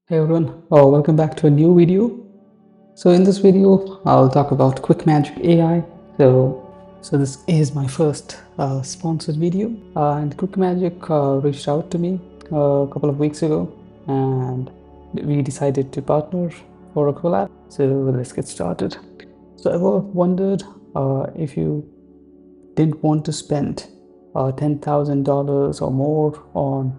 Hey everyone, welcome back to a new video. So in this video, I'll talk about Quickmagic AI. So this is my first sponsored video, and Quickmagic reached out to me a couple of weeks ago, and we decided to partner for a collab. So let's get started. So I wondered if you didn't want to spend $10,000 or more on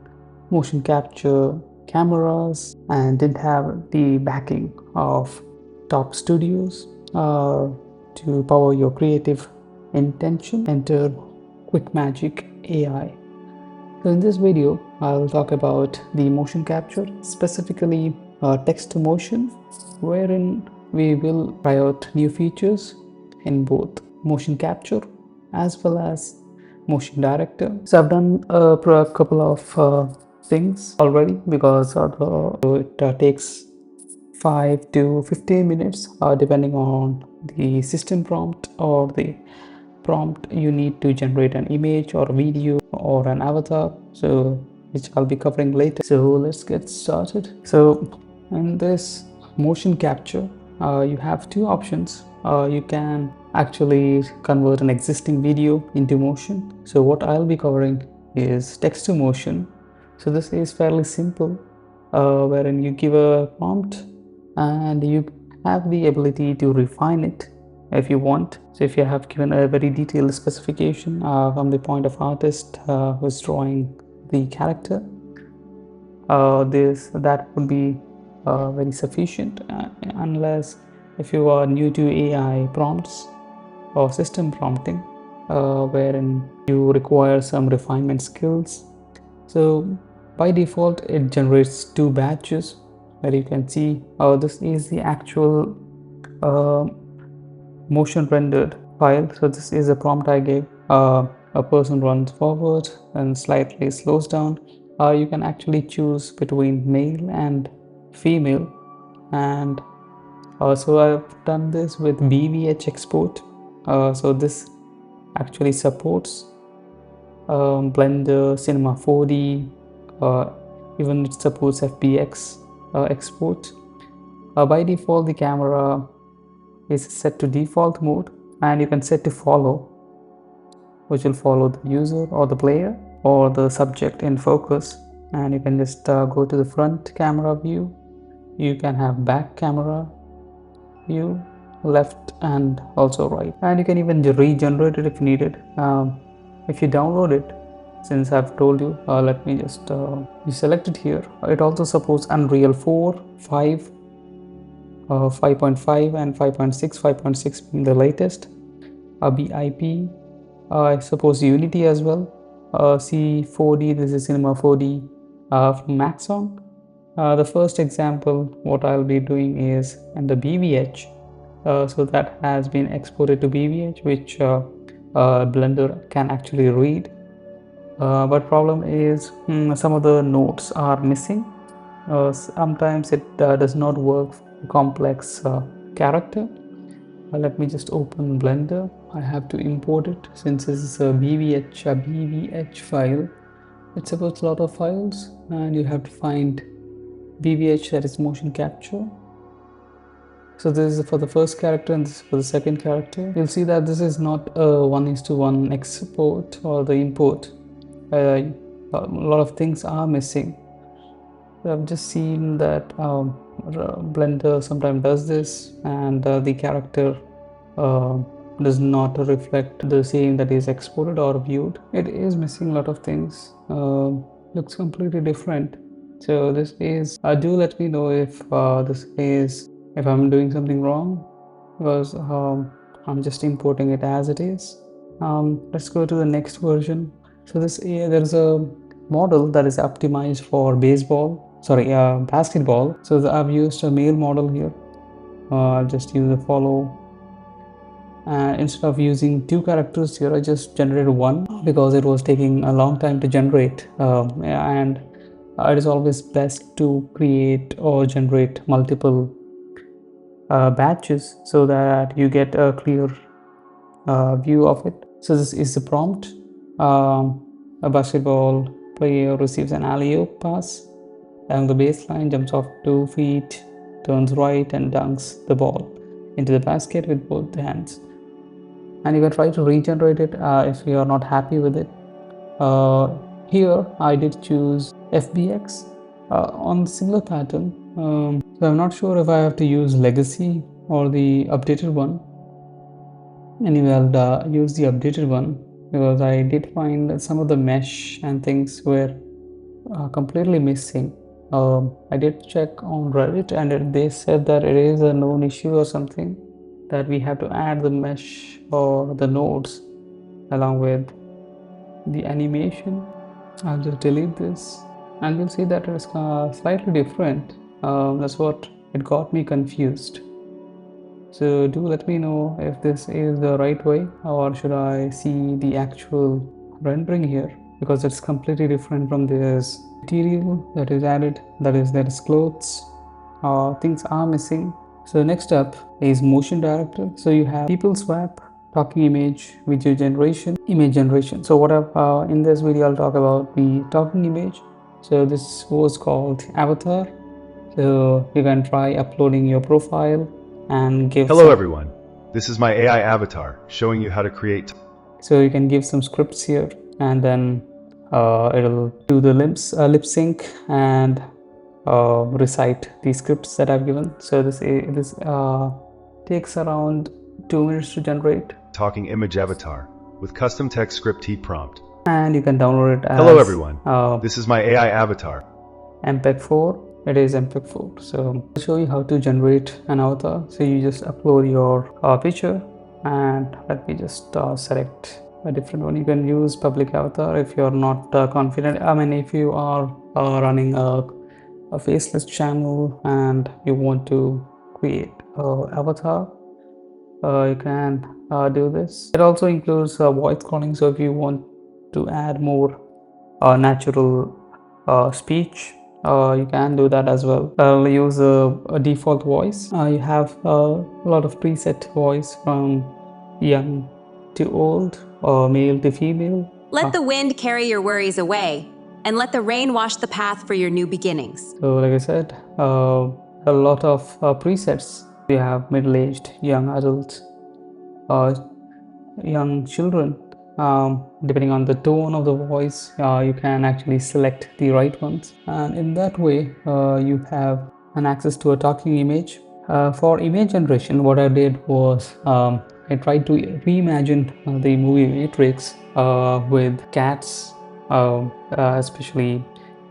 motion capture cameras and didn't have the backing of top studios to power your creative intention, enter Quickmagic AI. So in this video, I'll talk about the motion capture, specifically text to motion, wherein we will try out new features in both motion capture as well as motion director. So I've done a couple of things already because it takes 5 to 15 minutes depending on the system prompt or the prompt you need to generate an image or a video or an avatar, so which I'll be covering later. So let's get started. So in this motion capture, you have two options. You can actually convert an existing video into motion. So what I'll be covering is text to motion. So this is fairly simple, wherein you give a prompt and you have the ability to refine it if you want. So if you have given a very detailed specification from the point of artist who's drawing the character, that would be very sufficient, unless if you are new to AI prompts or system prompting, wherein you require some refinement skills. So by default it generates two batches where you can see this is the actual uh, motion rendered file. So this is a prompt I gave. A person runs forward and slightly slows down. You can actually choose between male and female, and so I've done this with BVH export. So this actually supports Blender, Cinema 4D, uh, even it supports FBX export. By default, the camera is set to default mode, and you can set to follow, which will follow the user or the player or the subject in focus. And you can just go to the front camera view. You can have back camera view, left and also right, and you can even regenerate it if needed. If you download it, since I've told you, let me just you select it here. It also supports Unreal 4, 5, 5.5 and 5.6. 5.6 being the latest. BIP, I suppose Unity as well. C4D, this is Cinema 4D from Maxon. The first example, what I'll be doing is in the BVH. So that has been exported to BVH, which Blender can actually read. But problem is some of the nodes are missing. Sometimes it does not work for complex character. Let me just open Blender. I have to import it since this is a BVH file. It supports a lot of files, and you have to find BVH, that is motion capture. So this is for the first character and this is for the second character. You'll see that this is not a 1:1 export or the import. A lot of things are missing. I've just seen that Blender sometimes does this, and the character uh, does not reflect the same that is exported or viewed. It is missing a lot of things. Looks completely different. So this is, do let me know if if I'm doing something wrong, because I'm just importing it as it is. Let's go to the next version. So there's a model that is optimized for basketball. So I've used a male model here. I'll just use a follow. Instead of using two characters here, I just generated one because it was taking a long time to generate, and it is always best to create or generate multiple batches so that you get a clear view of it. So this is the prompt. A basketball player receives an alley-oop pass. along the baseline, jumps off 2 feet, turns right, and dunks the ball into the basket with both hands. And you can try to regenerate it if you are not happy with it. Here I did choose FBX on similar pattern. So I'm not sure if I have to use legacy or the updated one. Anyway, I'll use the updated one because I did find that some of the mesh and things were completely missing. I did check on Reddit and they said that it is a known issue or something, that we have to add the mesh or the nodes along with the animation. I'll just delete this and you'll see that it's slightly different. That's what it got me confused. So do let me know if this is the right way, or should I see the actual rendering here, because it's completely different from this material that is added, that is there is clothes. Things are missing. So next up is motion director. So you have people swap, talking image, video generation, image generation. So what in this video I'll talk about the talking image. So this was called avatar. So you can try uploading your profile and give Hello everyone, this is my AI avatar showing you how to create. So you can give some scripts here and then it'll do the lip sync and recite the scripts that I've given. So this takes around 2 minutes to generate. Talking image avatar with custom text script T prompt. And you can download it as Hello everyone, this is my AI avatar. MPEG-4. It is MPEG-4. So I'll show you how to generate an avatar. So you just upload your picture, and let me just select a different one. You can use public avatar if you're not confident. I mean, if you are running a faceless channel and you want to create an avatar, you can do this. It also includes voice cloning. So if you want to add more natural speech, you can do that as well. I'll use a default voice. You have a lot of preset voice from young to old, or male to female. Let the wind carry your worries away, and let the rain wash the path for your new beginnings. So like I said, a lot of presets. You have middle-aged, young adults, young children. Depending on the tone of the voice, you can actually select the right ones, and in that way you have an access to a talking image. For image generation, what I did was I tried to reimagine the movie Matrix with cats, especially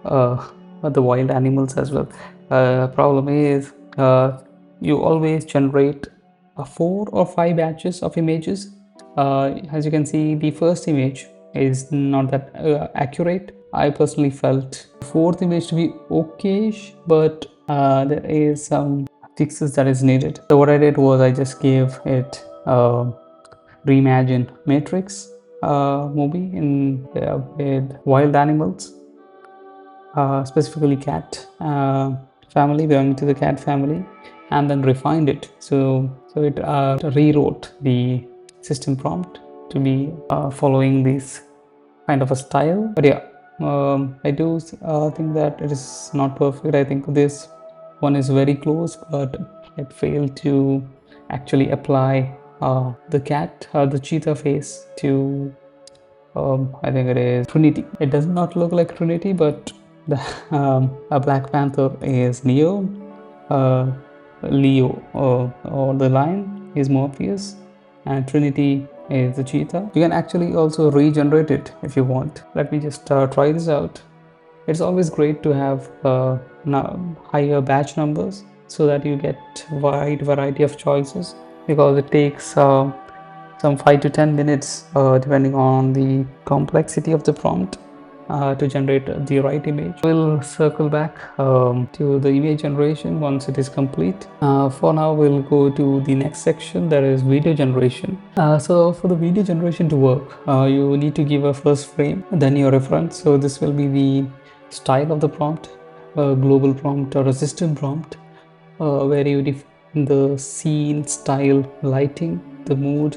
the wild animals as well. Problem is you always generate 4 or 5 batches of images. As you can see, the first image is not that accurate. I personally felt the 4th image to be okay-ish, but there is some fixes that is needed. So what I did was I just gave it reimagined Matrix movie in with wild animals, specifically cat family, belonging to the cat family, and then refined it. So it rewrote the system prompt to be following this kind of a style. But yeah, I do think that it is not perfect. I think this one is very close, but it failed to actually apply the cheetah face to I think it is Trinity. It does not look like Trinity, but the a Black Panther is Neo, Leo or the lion is Morpheus, and Trinity is the cheetah. You can actually also regenerate it if you want. Let me just try this out. It's always great to have higher batch numbers so that you get wide variety of choices, because it takes some 5 to 10 minutes depending on the complexity of the prompt to generate the right image. We'll circle back to the image generation once it is complete. For now, we'll go to the next section, that is video generation. So for the video generation to work, you need to give a first frame, then your reference. So this will be the style of the prompt, a global prompt or a system prompt, where you define the scene, style, lighting, the mood,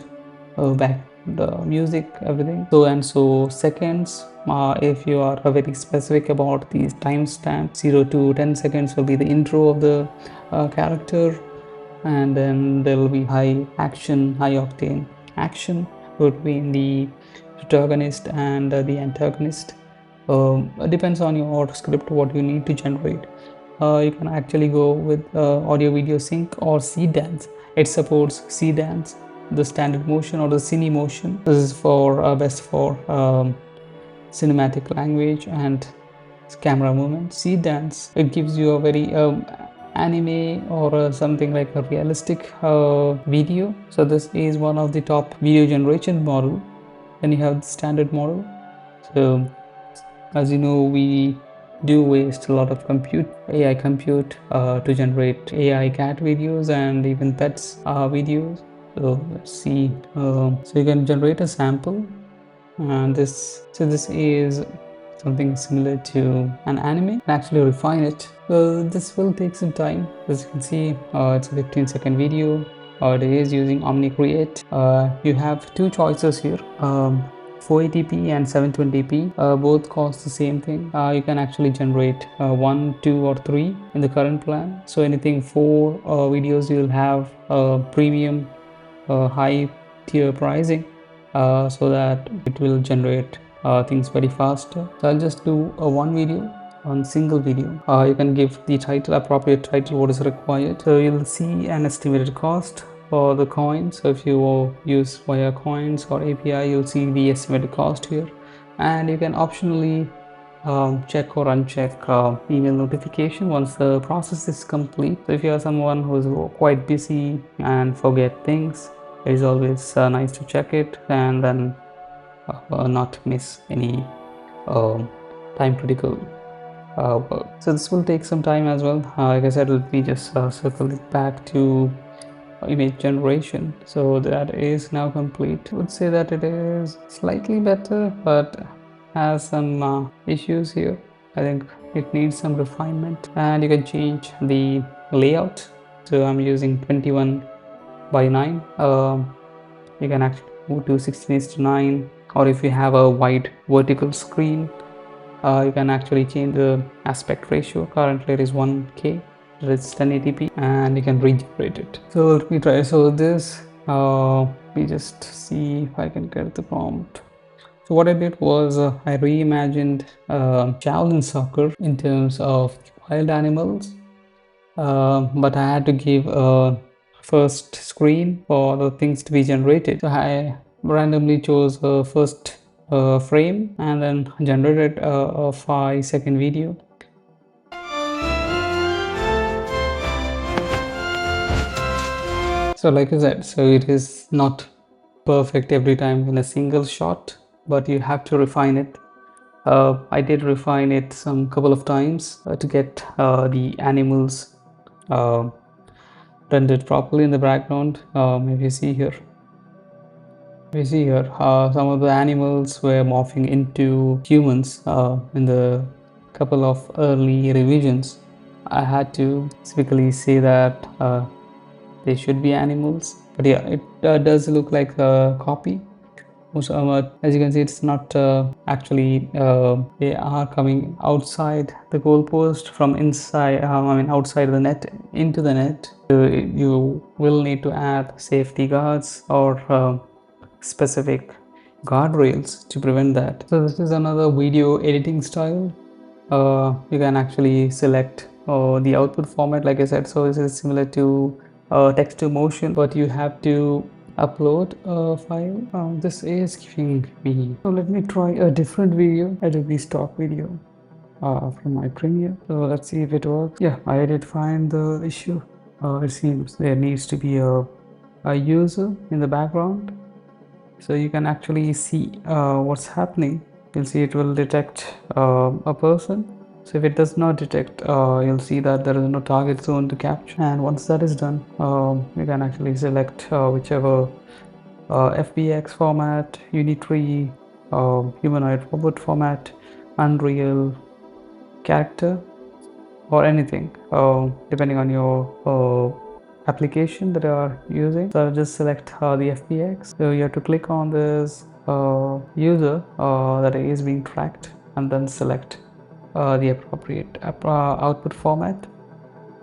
the music, everything. So and so seconds. If you are very specific about these timestamp, 0 to 10 seconds will be the intro of the character, and then there will be high action, high octane action between the protagonist and the antagonist. It depends on your script what you need to generate. You can actually go with audio video sync or C dance. It supports C dance, the standard motion or the cine motion. This is for best for cinematic language and camera movement. C dance, it gives you a very anime or something like a realistic video. So this is one of the top video generation model. Then you have the standard model. So as you know, we do waste a lot of AI compute to generate AI cat videos and even pets videos. So let's see. So you can generate a sample, and this is something similar to an anime. And actually refine it. So this will take some time. As you can see, it's a 15-second video. It is using Omni Create. You have two choices here. 480p and 720p both cost the same thing. You can actually generate 1, 2 or 3 in the current plan. So anything 4 videos, you'll have premium high tier pricing, so that it will generate things very fast. So I'll just do a one video, one single video. You can give the title, appropriate title, what is required. So you'll see an estimated cost for the coins. So if you use via coins or API, you'll see the estimated cost here, and you can optionally check or uncheck email notification once the process is complete. So if you are someone who is quite busy and forget things, it is always nice to check it and then not miss any time critical work. So this will take some time as well. Like I said, let me just circle it back to image generation. So that is now complete. I would say that it is slightly better, but has some issues here. I think it needs some refinement, and you can change the layout. So I'm using 21 by 9. You can actually move to 16:9, or if you have a wide vertical screen, you can actually change the aspect ratio. Currently it is 1K, it's 1080p, and you can regenerate it. So let me try. So this let me just see if I can get the prompt. So what I did was I reimagined javelin soccer in terms of wild animals, but I had to give a first screen for the things to be generated. So I randomly chose a first frame and then generated a 5-second video. So like I said, so it is not perfect every time in a single shot, but you have to refine it. I did refine it some couple of times to get the animals uh, rendered properly in the background. If you see here, some of the animals were morphing into humans in the couple of early revisions. I had to specifically say that they should be animals, but yeah, it does look like a copy. As you can see, it's not actually they are coming outside the goalpost from inside, outside the net into the net. You will need to add safety guards or specific guardrails to prevent that. So this is another video editing style. You can actually select the output format, like I said. So this is similar to text to motion, but you have to upload a file. This is giving me, so let me try a different video, Adobe Stock video from my Premiere. So let's see if it works. Yeah, I did find the issue. It seems there needs to be a user in the background, so you can actually see what's happening. You'll see it will detect a person. So if it does not detect, you'll see that there is no target zone to capture. And once that is done, you can actually select whichever FBX format, Unitree, humanoid robot format, Unreal, character, or anything, depending on your application that you are using. So just select the FBX. So you have to click on this user that is being tracked, and then select the appropriate output format,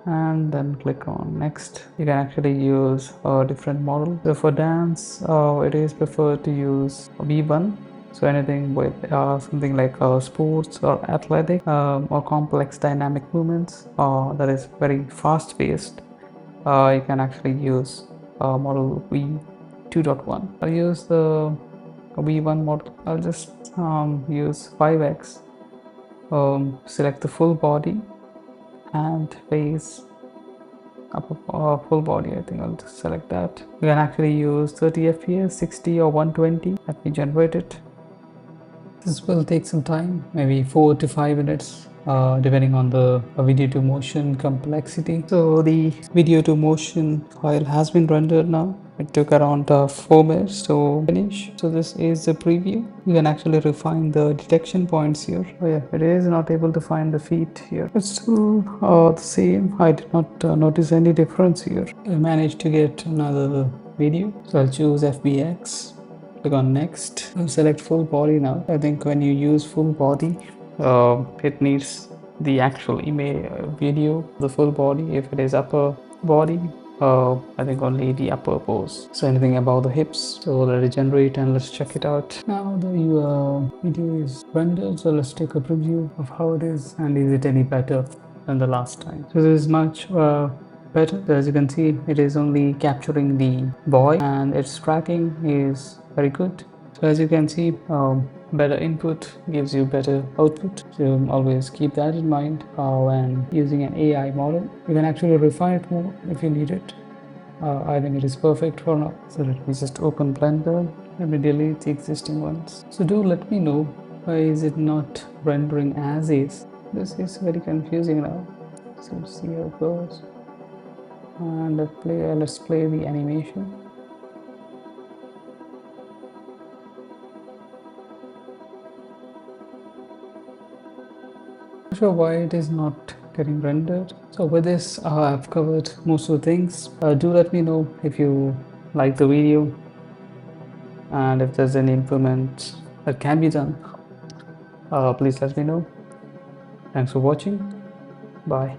and then click on next. You can actually use a different model. So for dance, it is preferred to use V1. So anything with something like sports or athletic or complex dynamic movements that is very fast paced, you can actually use model V2.1. I'll use the V1 model. I'll just use 5x. Select the full body and face upper full body. I think I'll just select that. You can actually use 30 fps, 60 or 120. Let me generate it. This will take some time, maybe 4 to 5 minutes, depending on the video to motion complexity. So the video to motion file has been rendered now. It took around 4 minutes to finish. So this is the preview. You can actually refine the detection points here. Oh yeah, it is not able to find the feet here. It's still the same. I did not notice any difference here. I managed to get another video. So I'll choose FBX. Click on next. I'll select full body now. I think when you use full body, it needs the actual image video, the full body. If it is upper body, I think only the upper pose. So anything above the hips. So let it generate and let's check it out. Now the video is rendered. So let's take a preview of how it is, and is it any better than the last time. So this is much better. So as you can see, it is only capturing the boy and its tracking is very good. So as you can see, better input gives you better output. So always keep that in mind when using an AI model. You can actually refine it more if you need it. I think it is perfect for now. So let me just open Blender. Let me delete the existing ones. So do let me know, why is it not rendering as is? This is very confusing now. So let's see how it goes. And let's play the animation. Not sure why it is not getting rendered. So with this, I've covered most of the things. Do let me know if you like the video and if there's any improvement that can be done. Please let me know. Thanks for watching. Bye.